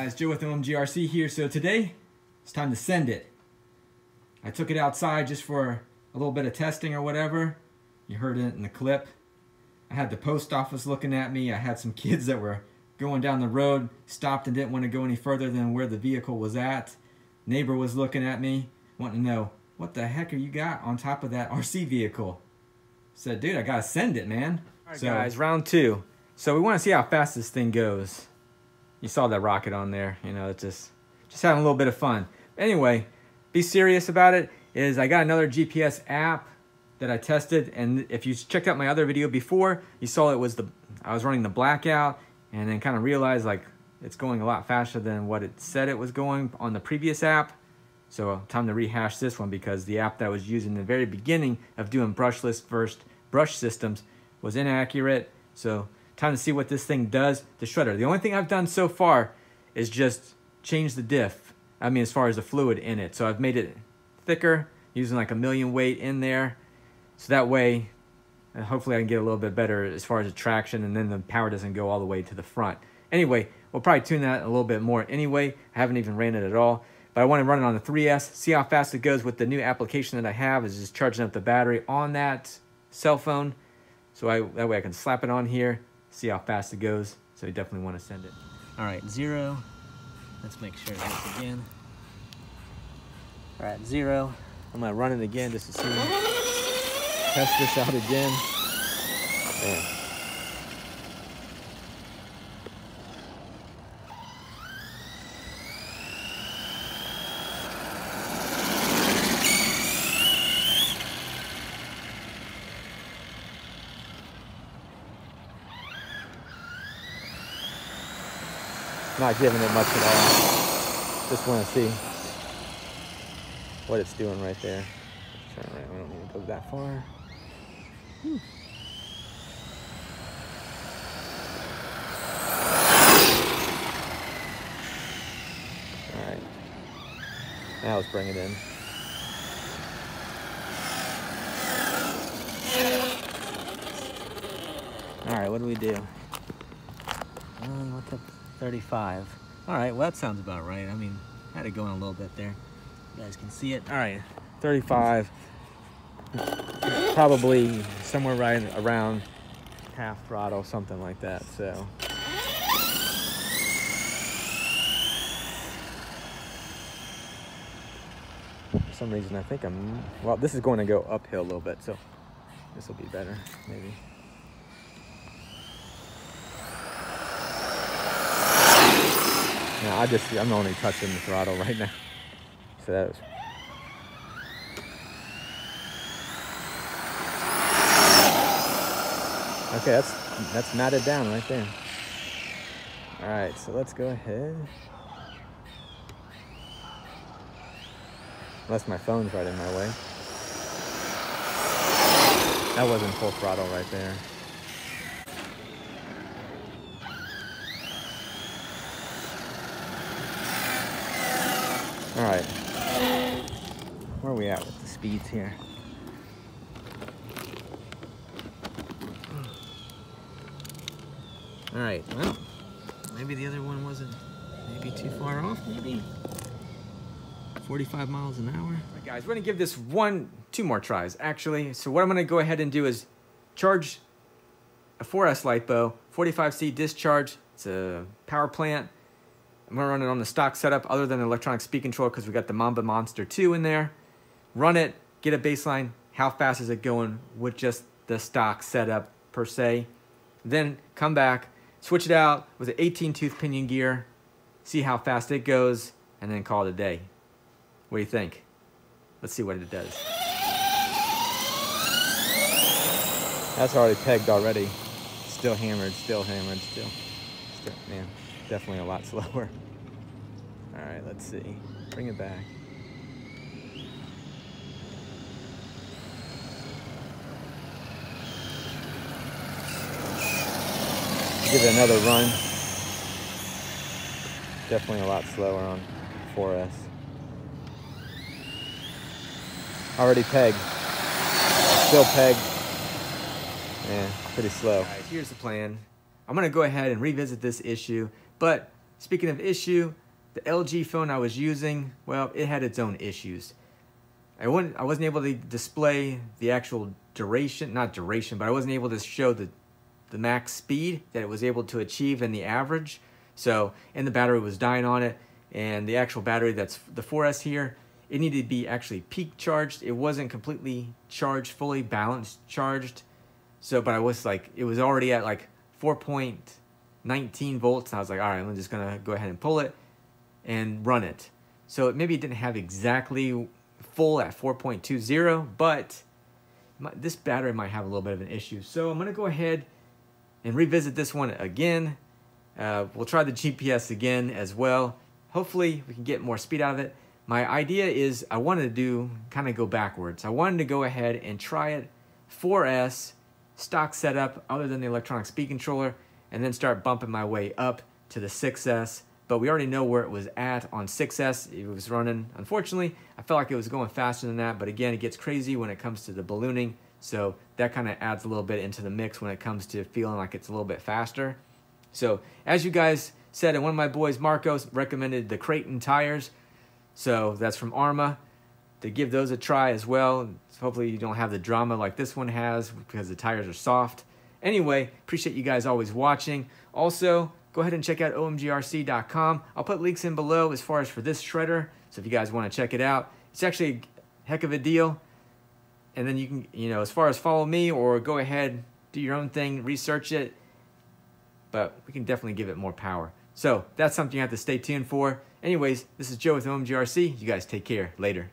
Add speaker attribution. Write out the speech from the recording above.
Speaker 1: guys, Joe with OMGRC here. So today, it's time to send it. I took it outside just for a little bit of testing or whatever. You heard it in the clip. I had the post office looking at me. I had some kids that were going down the road, stopped and didn't want to go any further than where the vehicle was at. Neighbor was looking at me, wanting to know, what the heck are you got on top of that RC vehicle? Said, dude, I gotta send it, man. All right, so, guys, round two. So we want to see how fast this thing goes. You saw that rocket on there, you know, it's just having a little bit of fun. Anyway, be serious about it. I got another GPS app that I tested, and if you checked out my other video before, you saw I was running the blackout, and then kind of realized like it's going a lot faster than what it said it was going on the previous app. So time to rehash this one because the app that I was using in the very beginning of doing brushless versus brush systems was inaccurate. So time to see what this thing does to shredder. The only thing I've done so far is just change the diff. I mean, as far as the fluid in it. So I've made it thicker, using like 1,000,000 weight in there. So that way, hopefully I can get a little bit better as far as the traction, and then the power doesn't go all the way to the front. Anyway, we'll probably tune that a little bit more anyway. I haven't even ran it at all. But I want to run it on the 3S, see how fast it goes with the new application that I have. Is just charging up the battery on that cell phone. So that way I can slap it on here, see how fast it goes. So you definitely want to send it. All right, 0. Let's make sure it hits again. All right, 0. I'm gonna run it again just to see. Test this out again. Man. Not giving it much at all. Just want to see what it's doing right there. Turn around. We don't need to go that far. All right. Now let's bring it in. All right. What do we do? What's up? 35. All right, well, that sounds about right. I mean, I had it going a little bit there. You guys can see it. All right, 35. Probably somewhere right around half throttle, something like that, so. For some reason, I think well, this is going to go uphill a little bit, so this will be better, maybe. No, I'm only touching the throttle right now. So that was. Okay, that's matted down right there. All right, so let's go ahead. Unless my phone's right in my way. That wasn't full throttle right there. All right, where are we at with the speeds here? All right, well, maybe the other one wasn't maybe too far off, maybe 45 miles an hour. All right, guys, we're gonna give this two more tries, actually. So what I'm gonna go ahead and do is charge a 4S LiPo, 45C discharge. It's a power plant. I'm gonna run it on the stock setup other than the electronic speed control because we got the Mamba Monster 2 in there. Run it, get a baseline. How fast is it going with just the stock setup per se? Then come back, switch it out with an 18-tooth pinion gear, see how fast it goes, and then call it a day. What do you think? Let's see what it does. That's already pegged already. Still hammered, still, man. Definitely a lot slower. All right, let's see. Bring it back. Give it another run. Definitely a lot slower on 4S. Already pegged. Still pegged. Yeah, pretty slow. Guys, here's the plan. I'm gonna go ahead and revisit this issue, but speaking of issue, the LG phone I was using, well, it had its own issues. I wasn't able to display the actual duration, not duration, but I wasn't able to show the max speed that it was able to achieve in the average. So, and the battery was dying on it, and the actual battery that's the 4S here, it needed to be actually peak charged. It wasn't completely charged, fully balanced charged. So, but I was like, it was already at like 4.19 volts. And I was like, all right, I'm just gonna go ahead and pull it and run it. So maybe it didn't have exactly full at 4.20, but this battery might have a little bit of an issue. So I'm gonna go ahead and revisit this one again. We'll try the GPS again as well. Hopefully we can get more speed out of it. My idea is I wanted to kind of go backwards. I wanted to go ahead and try it 4S, stock setup other than the electronic speed controller, and then start bumping my way up to the 6S. But we already know where it was at on 6S. It was running, unfortunately, I felt like it was going faster than that, but again, it gets crazy when it comes to the ballooning, so that kind of adds a little bit into the mix when it comes to feeling like it's a little bit faster. So, as you guys said, and one of my boys, Marcos, recommended the Creighton tires, so that's from Arma, to give those a try as well. Hopefully you don't have the drama like this one has because the tires are soft. Anyway, appreciate you guys always watching. Also, go ahead and check out OMGRC.com. I'll put links in below as far as for this shredder, so if you guys want to check it out. It's actually a heck of a deal. And then you can, as far as follow me or go ahead, do your own thing, research it. But we can definitely give it more power. So that's something you have to stay tuned for. Anyways, this is Joe with OMGRC. You guys take care. Later.